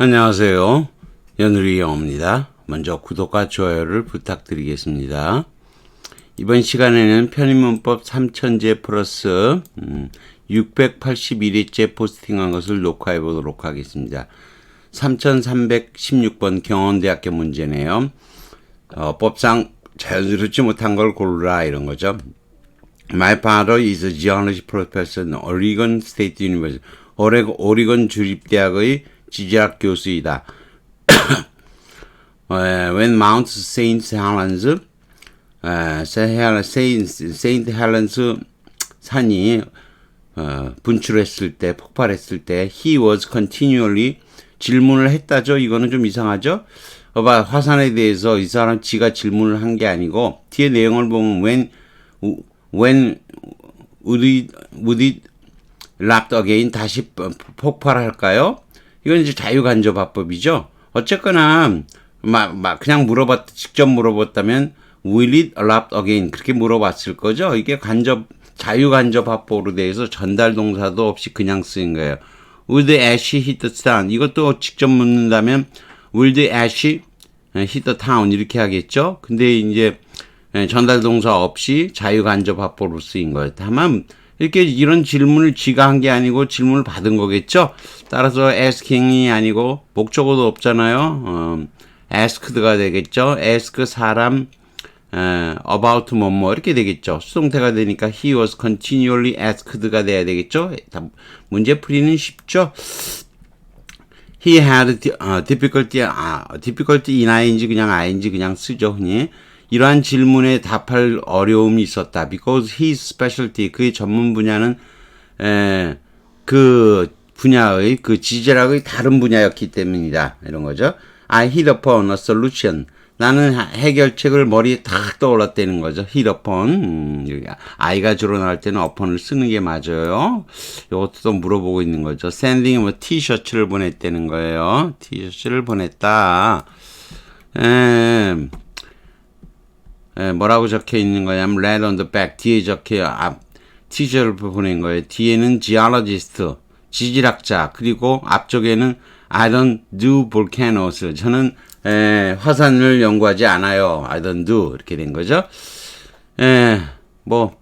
안녕하세요. 연우리 영어입니다. 먼저 구독과 좋아요를 부탁드리겠습니다. 이번 시간에는 편의문법 3000제 플러스 681회째 포스팅한 것을 녹화해 보도록 하겠습니다. 3316번 경원대학교 문제네요. 법상 자연스럽지 못한 걸 고르라 이런 거죠. My father is a geology professor in Oregon State University. 오리건 주립대학의 지질학 교수이다. When Mount Saint Helens, Saint Helens 산이 분출했을 때, 폭발했을 때, he was continually 질문을 했다죠. 이거는 좀 이상하죠. 화산에 대해서 이 사람 지가 질문을 한 게 아니고 뒤에 내용을 보면 when would it erupt again 다시 폭발할까요? 이건 이제 자유간접화법이죠. 어쨌거나 그냥 직접 물어봤다면 will it erupt again 그렇게 물어봤을 거죠. 이게 자유간접화법으로 대해서 전달 동사도 없이 그냥 쓰인 거예요. Will the ash hit the town? 이것도 직접 묻는다면 will the ash hit the town 이렇게 하겠죠. 근데 이제 전달 동사 없이 자유간접화법으로 쓰인 거예요. 다만 이렇게 이런 질문을 지가 한 게 아니고 질문을 받은 거겠죠. 따라서 asking이 아니고 목적어도 없잖아요. asked가 되겠죠. ask 사람 about 뭐뭐 이렇게 되겠죠. 수동태가 되니까 he was continually asked가 돼야 되겠죠. 문제 풀이는 쉽죠. He had difficulty in ing 그냥 쓰죠. 흔히. 이러한 질문에 답할 어려움이 있었다. Because his specialty, 그의 전문 분야는 그 분야의 그 지질학의 다른 분야였기 때문이다. 이런 거죠. I hit upon a solution. 나는 해결책을 머리에 탁 떠올랐다는 거죠. hit upon. I가 주로 나올 때는 upon을 쓰는 게 맞아요. 이것도 또 물어보고 있는 거죠. sending 뭐 티셔츠를 보냈다는 거예요. 티셔츠를 보냈다. 뭐라고 적혀 있는 거냐면 red on the back 뒤에 적혀 티셔츠를 보낸 거예요. 뒤에는 geologist 지질학자 그리고 앞쪽에는 I don't do volcanoes 저는 화산을 연구하지 않아요. I don't do 이렇게 된 거죠. 뭐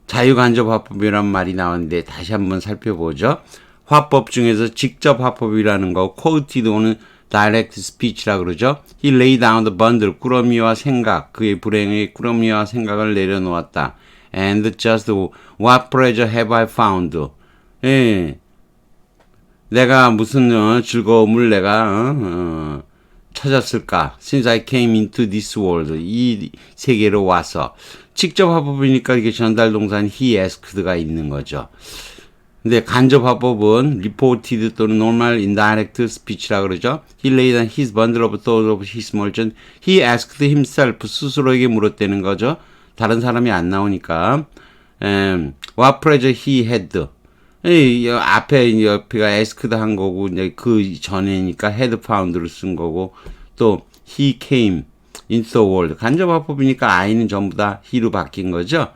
자유간접화법이란 말이 나오는데 다시 한번 살펴보죠. 화법 중에서 직접 화법이라는 거 quoted 오는 direct speech라 그러죠. He laid down the bundle. 꾸러미와 생각. 그의 불행의 꾸러미와 생각을 내려놓았다. And just what pleasure have I found? 내가 무슨 즐거움을 내가 찾았을까? Since I came into this world. 이 세계로 와서. 직접 화법이니까 이게 전달 동사는 he asked가 있는 거죠. 근데 간접 화법은 reported 또는 normal indirect speech라 그러죠. He laid on his bundle of thoughts of his merchant. He asked himself 스스로에게 물었다는 거죠. 다른 사람이 안 나오니까. What pleasure he had. 옆에가 asked 한 거고 이제 그 전에니까 had found를 쓴 거고 또 he came into the world. 간접 화법이니까 I는 전부 다 he로 바뀐 거죠.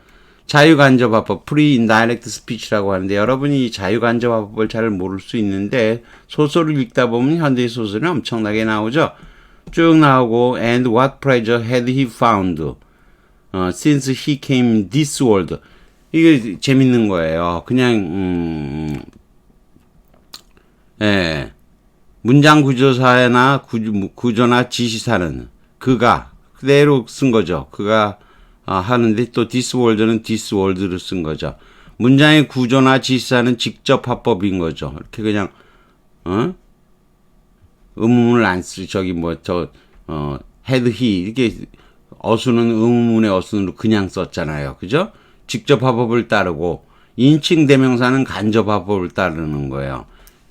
자유간접화법, pre-indirect speech라고 하는데 여러분이 이 자유간접화법을 잘 모를 수 있는데 소설을 읽다 보면 현대의 소설은 엄청나게 나오죠. 쭉 나오고 and what pleasure had he found since he came in this world. 이게 재밌는 거예요. 그냥 문장 구조사나 구조나 지시사는 그가 그대로 쓴 거죠. 그가 하는데 또 this world는 this world를 쓴 거죠. 문장의 구조나 지시사는 직접 화법인 거죠. 이렇게 그냥 의문을 안 쓰. had he 이렇게 어수는 의문의 어순으로 그냥 썼잖아요. 그죠? 직접 화법을 따르고 인칭 대명사는 간접 화법을 따르는 거예요.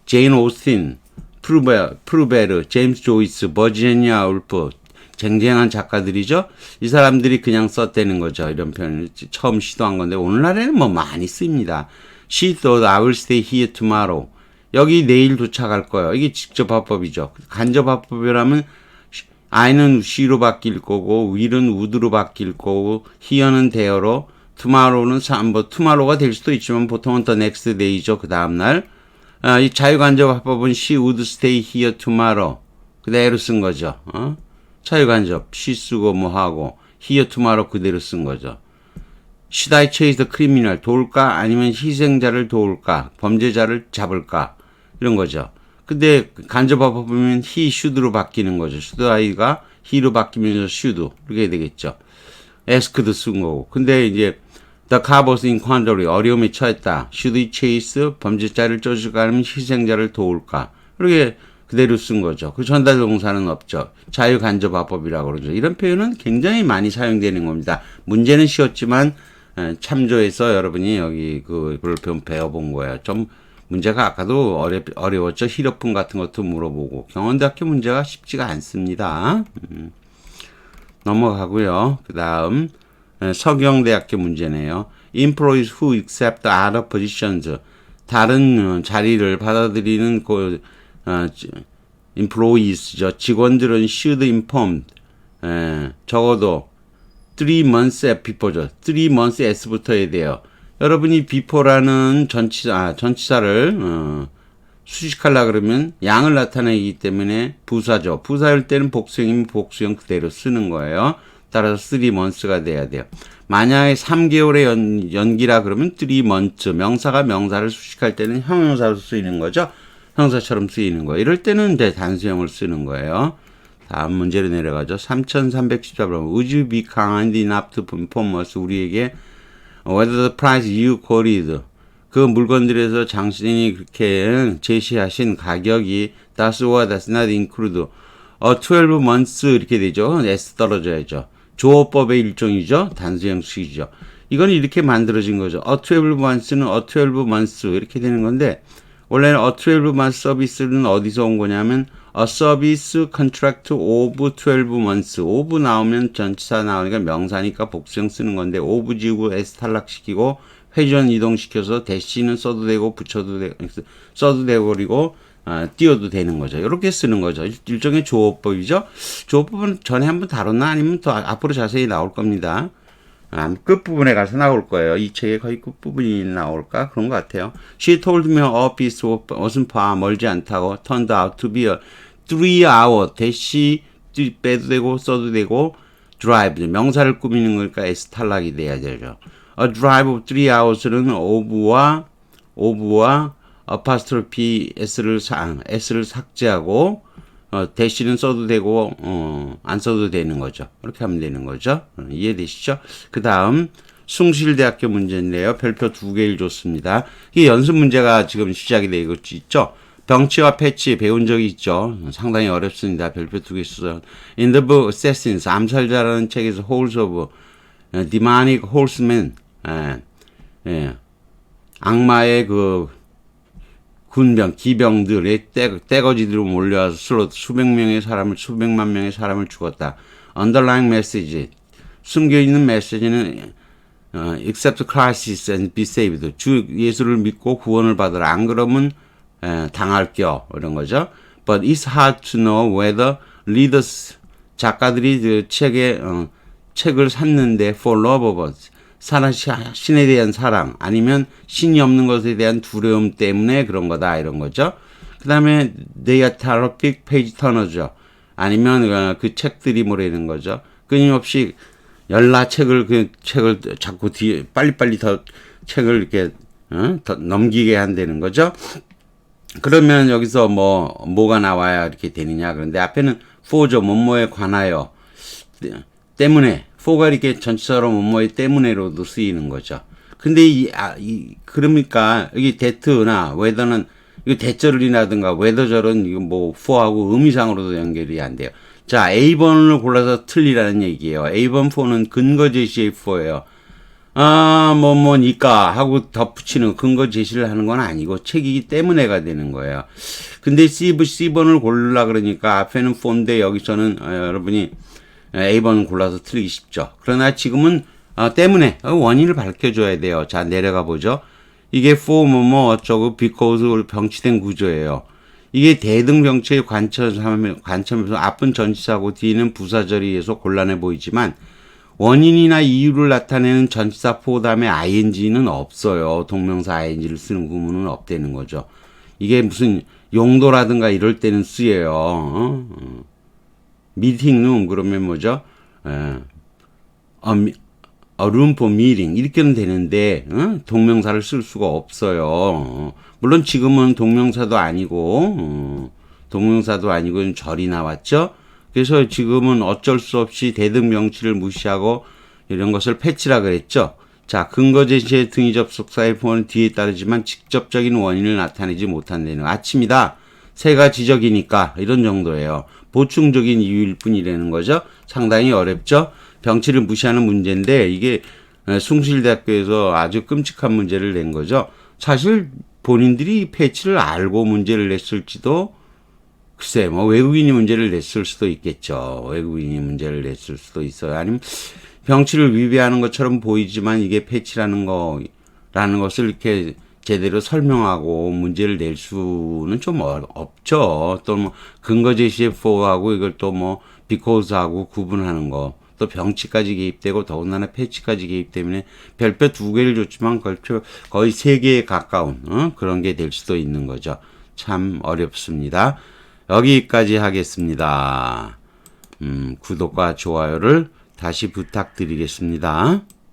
제인 오스틴, 프루베르, 제임스 조이스, 버지니아 울프 쟁쟁한 작가들이죠. 이 사람들이 그냥 썼다는 거죠. 이런 표현을 처음 시도한 건데 오늘날에는 뭐 많이 씁니다. She thought I will stay here tomorrow. 여기 내일 도착할 거예요. 이게 직접 화법이죠. 간접 화법이라면 I는 she로 바뀔 거고 will은 would로 바뀔 거고 here는 there로 tomorrow는 tomorrow가 될 수도 있지만 보통은 the next day죠. 그 다음날 이 자유간접 화법은 she would stay here tomorrow. 그대로 쓴 거죠. 자유간접 she 쓰고 뭐 하고 here tomorrow 그대로 쓴 거죠. Should I chase the criminal? 도울까? 아니면 희생자를 도울까? 범죄자를 잡을까? 이런 거죠. 근데 간접화법 보면 he should로 바뀌는 거죠. should I가 he로 바뀌면서 should 이렇게 되겠죠. ask도 쓴 거고. 근데 이제 the car was in quandary 어려움에 처했다. should he chase 범죄자를 쫓을까? 아니면 희생자를 도울까? 이렇게 그대로 쓴 거죠. 그 전달 동사는 없죠. 자유간접화법이라고 그러죠. 이런 표현은 굉장히 많이 사용되는 겁니다. 문제는 쉬웠지만 참조해서 여러분이 여기 그걸 배워본 거예요. 좀 문제가 아까도 어려웠죠. 히로품 같은 것도 물어보고 경원대학교 문제가 쉽지가 않습니다. 넘어가고요. 그 다음 서경대학교 문제네요. Employees who accept other positions 다른 자리를 받아들이는 employees죠. 직원들은 should inform 적어도 3 months before죠. 3 months as부터 해야 돼요. 여러분이 before라는 전치사를 수식하려고 그러면 양을 나타내기 때문에 부사죠. 부사일 때는 복수형이면 복수형 그대로 쓰는 거예요. 따라서 3 months가 돼야 돼요. 만약에 3개월의 연기라 그러면 3 months 명사가 명사를 수식할 때는 형용사로 쓰이는 거죠. 형사처럼 쓰이는 거예요. 이럴 때는 이제 단수형을 쓰는 거예요. 다음 문제로 내려가죠. 3314번. Would you be kind enough to inform us? 우리에게 whether the price you quoted 그 물건들에서 당신이 그렇게 제시하신 가격이 does or does not include 12 months 이렇게 되죠. S 떨어져야죠. 조어법의 일종이죠. 단수형식이죠. 이건 이렇게 만들어진 거죠. 12 months는 12 months 이렇게 되는 건데 원래는 12 months 서비스는 어디서 온 거냐면 a service contract of 12 months. of 나오면 전치사 나오니까 명사니까 복수형 쓰는 건데 of 지우고 s 탈락시키고 회전 이동시켜서 대시는 써도 되고 써도 되고 그리고 띄워도 되는 거죠. 이렇게 쓰는 거죠. 일종의 조어법이죠. 조어법은 전에 한번 다뤘나 아니면 더 앞으로 자세히 나올 겁니다. 끝부분에 가서 나올 거예요. 이 책의 거의 끝부분이 나올까? 그런 것 같아요. She told me a piece of 어슴파 멀지 않다고 turned out to be a 3-hour 대시 빼도 되고 써도 되고 drive 명사를 꾸미는 거니까 S 탈락이 돼야 되죠. A drive of 3hours는 of와 apostrophe S를 삭제하고 대시는 써도 되고 안 써도 되는 거죠. 그렇게 하면 되는 거죠. 이해되시죠? 그 다음 숭실대학교 문제인데요. 별표 2개를 줬습니다. 이게 연습 문제가 지금 시작이 되고 있죠. 병치와 패치 배운 적이 있죠. 상당히 어렵습니다. 별표 2개 써서 In the book Assassins 암살자라는 책에서 Holes of Demonic Horsemen 악마의 군병, 기병들의 떼거지들로 몰려와서 수백만 명의 사람을 죽었다. Underlying message, 숨겨있는 메시지는 accept Christ and be saved. 주 예수를 믿고 구원을 받으라. 안 그러면 당할겨. 이런 거죠. But it's hard to know whether readers, 작가들이 그 책을 샀는데 for love of us. 신에 대한 사랑 아니면 신이 없는 것에 대한 두려움 때문에 그런 거다 이런 거죠. 그 다음에 they are terrific page turners죠. 아니면 그 책들이 뭐라는 거죠. 끊임없이 그 책을 자꾸 뒤에 빨리빨리 더 책을 이렇게 더 넘기게 한다는 거죠. 그러면 여기서 뭐가 나와야 이렇게 되느냐. 그런데 앞에는 for죠. 뭐뭐에 관하여 때문에 for가 이렇게 전치사로 뭐뭐에 때문에로도 쓰이는 거죠. 근데 그러니까 여기 that나 whether는 이거 대절이라든가 whether절은 이거 for하고 의미상으로도 연결이 안 돼요. 자, A번을 골라서 틀리라는 얘기예요. A번 for는 근거 제시의 for예요. 뭐니까 하고 덧붙이는 근거 제시를 하는 건 아니고 책이기 때문에가 되는 거예요. 근데 C번을 고르려 그러니까 앞에는 for인데 여기서는 여러분이 A번 골라서 틀리기 쉽죠. 그러나 지금은 때문에 원인을 밝혀줘야 돼요. 자, 내려가 보죠. 이게 for 어쩌고 because 병치된 구조예요. 이게 대등병치의 관점에서 앞은 전치사고 뒤는 부사절이에서 곤란해 보이지만 원인이나 이유를 나타내는 전치사 for 다음에 ing는 없어요. 동명사 ing를 쓰는 구문은 없다는 거죠. 이게 무슨 용도라든가 이럴 때는 쓰여요. 미팅룸 그러면 뭐죠? A room for meeting 이렇게는 되는데 동명사를 쓸 수가 없어요. 물론 지금은 동명사도 아니고 절이 나왔죠. 그래서 지금은 어쩔 수 없이 대등 명치를 무시하고 이런 것을 패치라 그랬죠. 자, 근거 제시의 등위 접속사의 보호는 뒤에 따르지만 직접적인 원인을 나타내지 못한다는 아침이다. 새가 지적이니까 이런 정도예요. 보충적인 이유일 뿐이라는 거죠. 상당히 어렵죠. 병치를 무시하는 문제인데 이게 숭실대학교에서 아주 끔찍한 문제를 낸 거죠. 사실 본인들이 패치를 알고 문제를 냈을지도 글쎄 뭐 외국인이 문제를 냈을 수도 있겠죠. 외국인이 문제를 냈을 수도 있어요. 아니면 병치를 위배하는 것처럼 보이지만 이게 패치라는 것을 이렇게 제대로 설명하고 문제를 낼 수는 좀 없죠. 또 뭐 근거 제시의 for하고 이걸 또 뭐 because하고 구분하는 거. 또 병치까지 개입되고 더군다나 패치까지 개입 때문에 별표 2개를 줬지만 거의 3개에 가까운 그런 게 될 수도 있는 거죠. 참 어렵습니다. 여기까지 하겠습니다. 구독과 좋아요를 다시 부탁드리겠습니다.